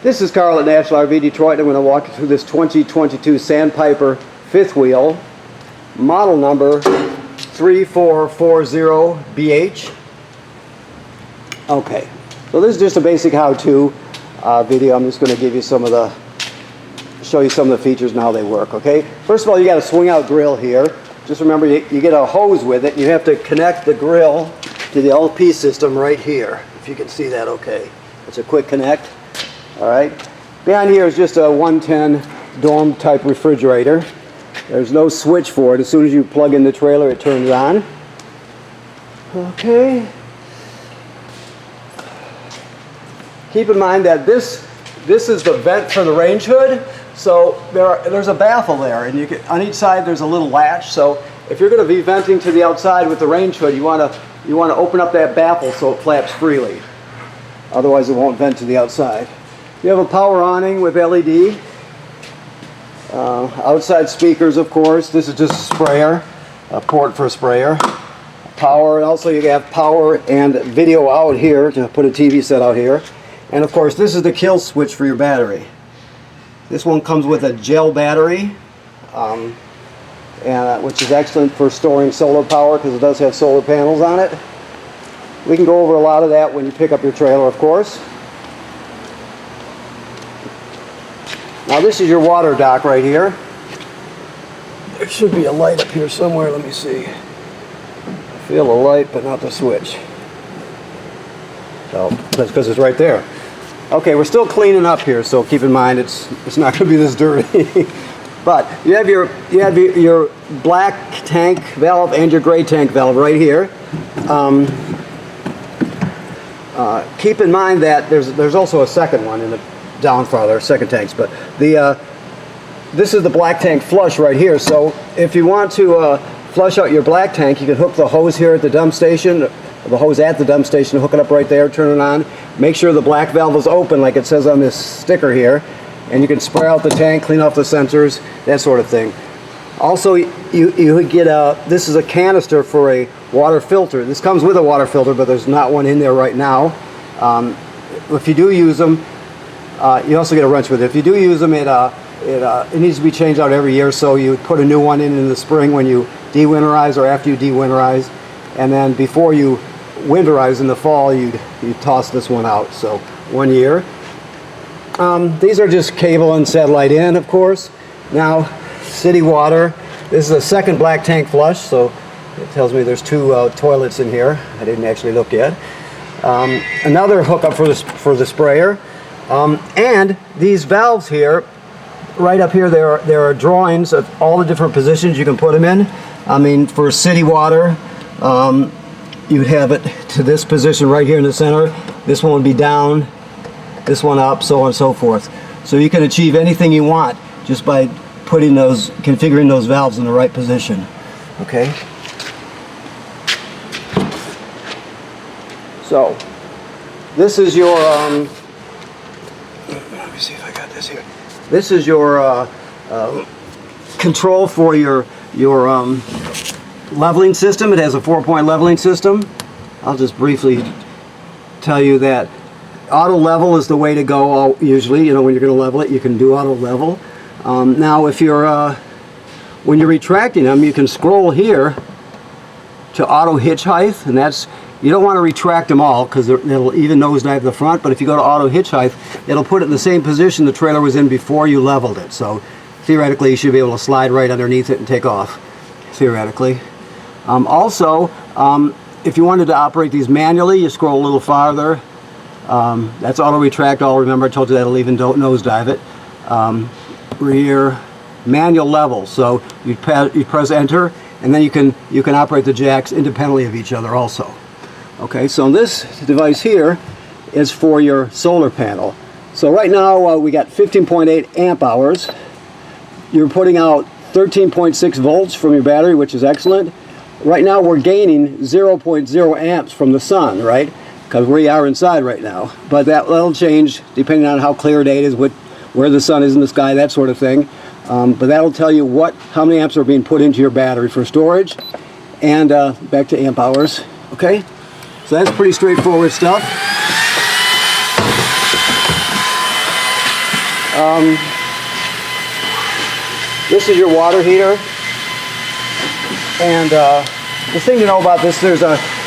This is Carl at National RV Detroit. I'm going to walk you through this 2022 Sandpiper fifth wheel, model number 3440BH. Okay, so this is just a basic how-to video. I'm just going to give you show you some of the features and how they work. Okay, first of all, you got a swing-out grill here. Just remember, you get a hose with it. You have to connect the grill to the LP system right here. If you can see that, okay. It's a quick connect. All right. Behind here is just a 110 dorm type refrigerator. There's no switch for it. As soon as you plug in the trailer, it turns on. Okay. Keep in mind that this is the vent for the range hood. So there's a baffle there, and on each side there's a little latch. So if you're going to be venting to the outside with the range hood, you want to open up that baffle so it flaps freely. Otherwise, it won't vent to the outside. You have a power awning with LED. Outside speakers, of course. This is just a sprayer, a port for a sprayer. Power, and also you have power and video out here to put a TV set out here. And of course, this is the kill switch for your battery. This one comes with a gel battery, which is excellent for storing solar power because it does have solar panels on it. We can go over a lot of that when you pick up your trailer, of course. Now this is your water dock right here. There should be a light up here somewhere. Let me see. I feel a light, but not the switch. So that's because it's right there. Okay, we're still cleaning up here, so keep in mind it's not going to be this dirty. But you have your black tank valve and your gray tank valve right here. Keep in mind that there's also a second one in the down farther, second tanks, but this is the black tank flush right here. So if you want to flush out your black tank, you can hook the hose here at the dump station, the hose at the dump station, hook it up right there, turn it on, make sure the black valve is open like it says on this sticker here, and you can spray out the tank, clean off the sensors, that sort of thing. Also, you get this is a canister for a water filter. This comes with a water filter, but there's not one in there right now. If you do use them, you also get a wrench with it. If you do use them, it needs to be changed out every year, so you put a new one in the spring when you de-winterize or after you de-winterize, and then before you winterize in the fall, you toss this one out, so 1 year. These are just cable and satellite in, of course. Now, city water. This is a second black tank flush, so it tells me there's two toilets in here. I didn't actually look yet. Another hookup for the sprayer. And these valves here, right up here, there are drawings of all the different positions you can put them in. I mean, for city water, you'd have it to this position right here in the center. This one would be down, this one up, so on and so forth. So you can achieve anything you want just by configuring those valves in the right position. Okay. So this is your let me see if I got this here. This is your control for your leveling system. It has a 4-point leveling system. I'll just briefly tell you that auto level is the way to go. Usually, when you're going to level it, you can do auto level. Now, if when you're retracting them, you can scroll here to auto hitch height, and you don't want to retract them all because it'll even nosedive the front, but if you go to auto hitch height, it'll put it in the same position the trailer was in before you leveled it. So theoretically, you should be able to slide right underneath it and take off, theoretically. Also, if you wanted to operate these manually, you scroll a little farther. That's auto retract all. Remember, I told you that'll even nosedive it. Rear manual level. So you press enter, and then you can operate the jacks independently of each other also. Okay, so this device here is for your solar panel. So right now we got 15.8 amp hours. You're putting out 13.6 volts from your battery, which is excellent. Right now we're gaining 0.0 amps from the sun, right? Because we are inside right now. But that'll change depending on how clear day it is, where the sun is in the sky, that sort of thing. But that'll tell you how many amps are being put into your battery for storage. And back to amp hours. Okay, so that's pretty straightforward stuff. This is your water heater. And the thing to know about this, there's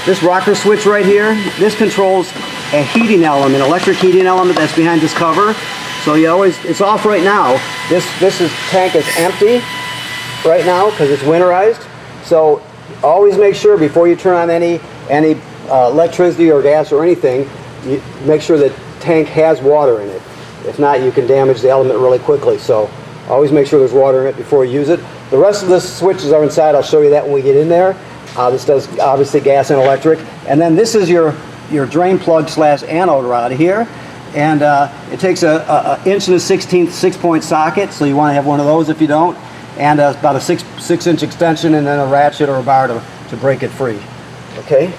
this rocker switch right here. This controls a heating element, electric heating element that's behind this cover. So you always, it's off right now. This tank is empty right now because it's winterized. So always make sure before you turn on any electricity or gas or anything, you make sure that tank has water in it. If not, you can damage the element really quickly. So always make sure there's water in it before you use it. The rest of the switches are inside. I'll show you that when we get in there. This does obviously gas and electric. And then this is your drain plug / anode rod here. And it takes a 1 1/16" 6-point socket, so you want to have one of those if you don't. And about a 6-inch extension, and then a ratchet or a bar to break it free. Okay?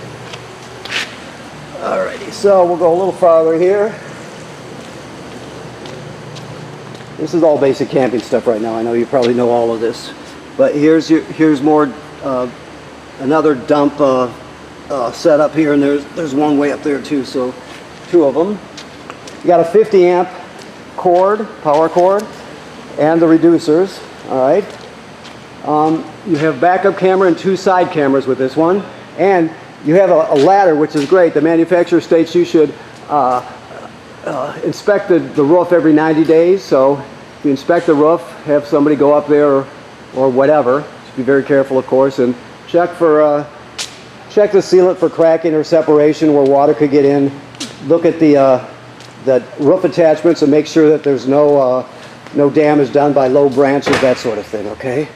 Alrighty, so we'll go a little farther here. This is all basic camping stuff right now. I know you probably know all of this. But here's more, another dump setup here, and there's one way up there too, so 2 of them. You got a 50 amp cord, power cord, and the reducers. All right. You have backup camera and 2 side cameras with this one, and you have a ladder, which is great. The manufacturer states you should inspect the roof every 90 days. So if you inspect the roof, have somebody go up there or whatever. Just be very careful, of course, and check to seal it for cracking or separation where water could get in. Look at the roof attachments and make sure that there's no damage done by low branches, that sort of thing. Okay.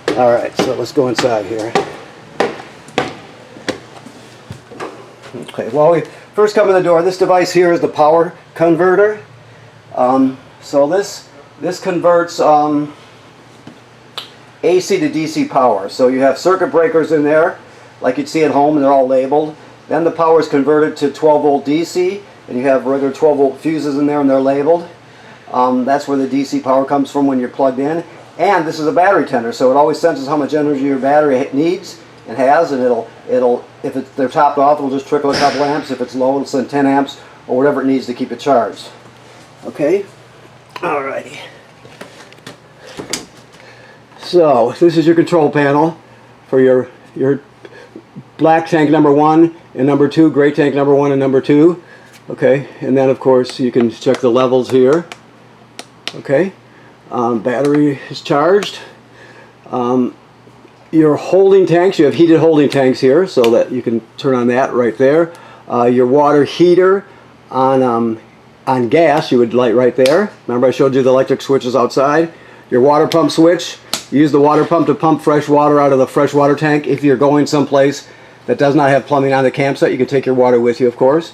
All right. So let's go inside here. Okay. Well, we first come in the door. This device here is the power converter. So this converts AC to DC power. So you have circuit breakers in there, like you'd see at home, and they're all labeled. Then the power is converted to 12-volt DC, and you have regular 12-volt fuses in there, and they're labeled. That's where the DC power comes from when you're plugged in. And this is a battery tender, so it always senses how much energy your battery needs and has, and if they're topped off, it'll just trickle a couple amps. If it's low, it'll send 10 amps or whatever it needs to keep it charged. Okay. Alrighty. So this is your control panel for your black tank number 1 and number 2, gray tank number 1 and number 2. Okay, and then of course you can check the levels here. Okay, battery is charged. Your holding tanks, you have heated holding tanks here, so that you can turn on that right there. Your water heater on gas, you would light right there. Remember I showed you the electric switches outside. Your water pump switch, you use the water pump to pump fresh water out of the fresh water tank. If you're going someplace that does not have plumbing on the campsite, you can take your water with you, of course.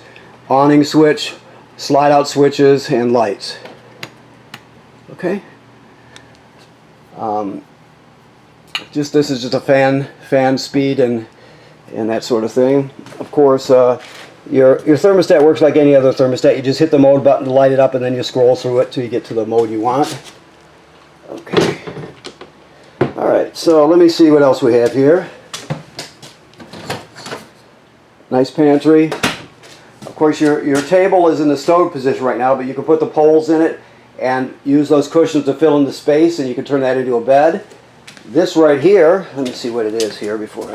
Awning switch, slide out switches, and lights. Okay. This is just a fan speed and that sort of thing. Of course, your thermostat works like any other thermostat. You just hit the mode button to light it up, and then you scroll through it till you get to the mode you want. Okay. All right. So let me see what else we have here. Nice pantry. Of course, your table is in the stowed position right now, but you can put the poles in it and use those cushions to fill in the space, and you can turn that into a bed. This right here, let me see what it is here before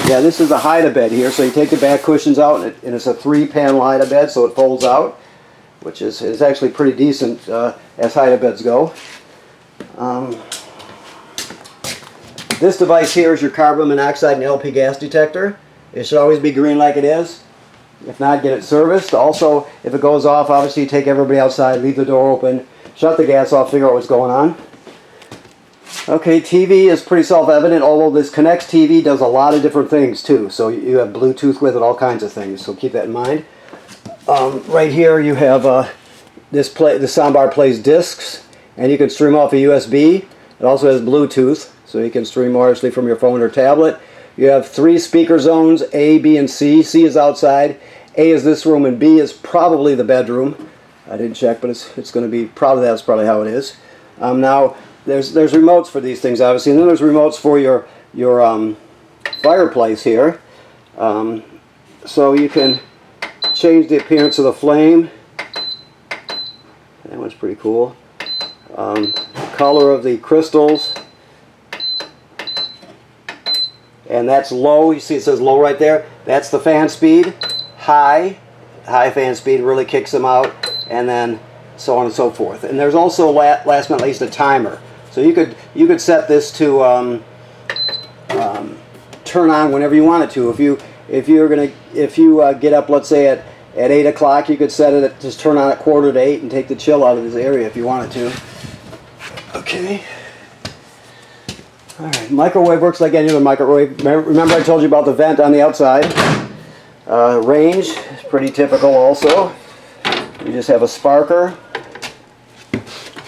yeah, this is a hide-a-bed here. So you take the back cushions out, and it's a 3-panel hide-a-bed, so it folds out, which is actually pretty decent as hide-a-beds go. This device here is your carbon monoxide and LP gas detector. It should always be green like it is. If not, get it serviced. Also, if it goes off, obviously take everybody outside, leave the door open, shut the gas off, figure out what's going on. Okay, TV is pretty self-evident, although this Connects TV does a lot of different things too. So you have Bluetooth with it, all kinds of things, so keep that in mind. Right here you have this soundbar plays discs, and you can stream off a USB. It also has Bluetooth, so you can stream wirelessly from your phone or tablet. You have 3 speaker zones, A, B, and C. C is outside, A is this room, and B is probably the bedroom. I didn't check, but it's going to be that's probably how it is. Now there's remotes for these things, obviously, and then there's remotes for your fireplace here. So you can change the appearance of the flame. That one's pretty cool. Color of the crystals, and that's low. You see it says low right there. That's the fan speed. High fan speed really kicks them out, and then so on and so forth. And there's also last but not least a timer. So you could set this to turn on whenever you want it to. If you get up, let's say at 8 o'clock, you could set it at, just turn on at 7:45 and take the chill out of this area if you wanted to. Okay. All right. Microwave works like any other microwave. Remember I told you about the vent on the outside. Range is pretty typical also. You just have a sparker.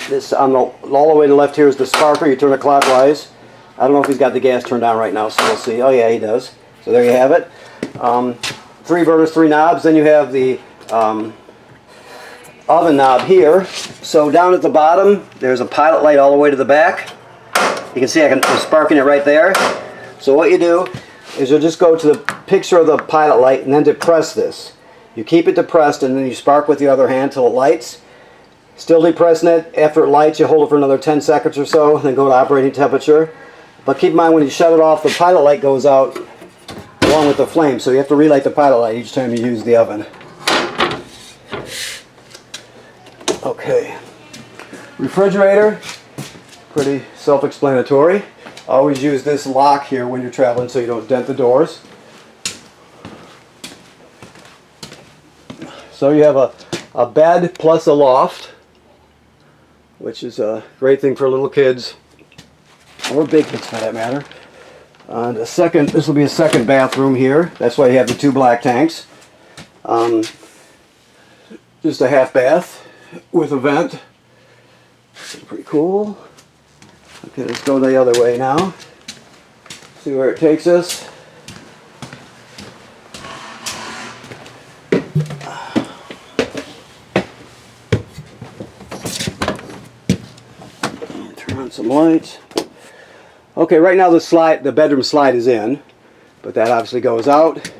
This on the all the way to the left here is the sparker. You turn it clockwise. I don't know if he's got the gas turned on right now, so we'll see. Oh yeah, he does. So there you have it. 3 burners, 3 knobs. Then you have the oven knob here. So down at the bottom, there's a pilot light all the way to the back. You can see I'm sparking it right there. So what you do is you'll just go to the picture of the pilot light and then depress this. You keep it depressed and then you spark with the other hand till it lights. Still depressing it. After it lights, you hold it for another 10 seconds or so, then go to operating temperature. But keep in mind when you shut it off, the pilot light goes out along with the flame, so you have to relight the pilot light each time you use the oven. Okay. Refrigerator, pretty self-explanatory. Always use this lock here when you're traveling so you don't dent the doors. So you have a bed plus a loft, which is a great thing for little kids, or big kids for that matter. This will be a second bathroom here. That's why you have the 2 black tanks. Just a half bath with a vent. Pretty cool. Okay, let's go the other way now. See where it takes us. Turn on some lights. Okay, right now the bedroom slide is in, but that obviously goes out.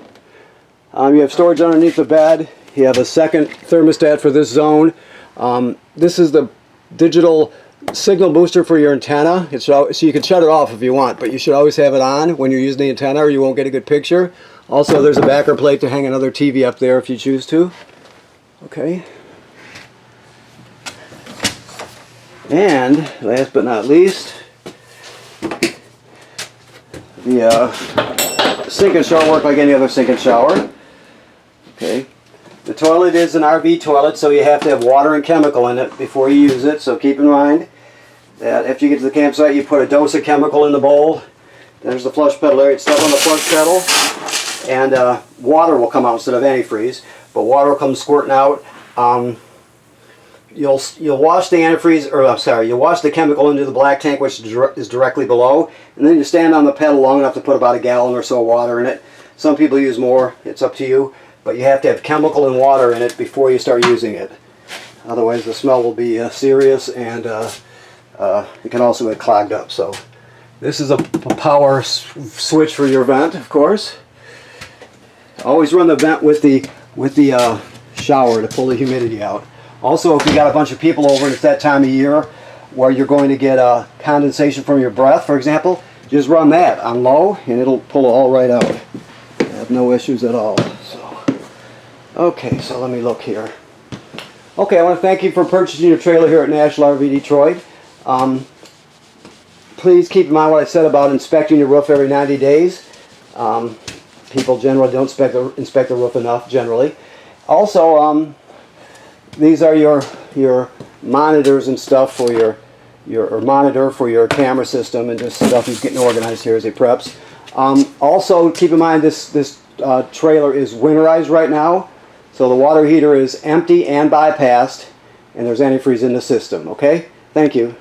You have storage underneath the bed. You have a second thermostat for this zone. This is the digital signal booster for your antenna. So you can shut it off if you want, but you should always have it on when you're using the antenna or you won't get a good picture. Also, there's a backer plate to hang another TV up there if you choose to. Okay. And last but not least, the sink and shower work like any other sink and shower. Okay. The toilet is an RV toilet, so you have to have water and chemical in it before you use it. So keep in mind that if you get to the campsite, you put a dose of chemical in the bowl. There's the flush pedal area. Step on the flush pedal, and water will come out instead of antifreeze. But water will come squirting out. You'll wash the antifreeze, or I'm sorry, you'll wash the chemical into the black tank, which is directly below, and then you stand on the pedal long enough to put about a gallon or so of water in it. Some people use more. It's up to you. But you have to have chemical and water in it before you start using it. Otherwise the smell will be serious, and it can also get clogged up. So this is a power switch for your vent, of course. Always run the vent with the shower to pull the humidity out. Also, if you got a bunch of people over and it's that time of year where you're going to get condensation from your breath, for example, just run that on low and it'll pull it all right out. Have no issues at all. Okay, so let me look here. Okay, I want to thank you for purchasing your trailer here at National RV Detroit. Please keep in mind what I said about inspecting your roof every 90 days. People generally don't inspect the roof enough, generally. Also, these are your monitors and stuff for your monitor for your camera system, and just stuff he's getting organized here as he preps. Also, keep in mind this trailer is winterized right now. So the water heater is empty and bypassed, and there's antifreeze in the system, okay? Thank you.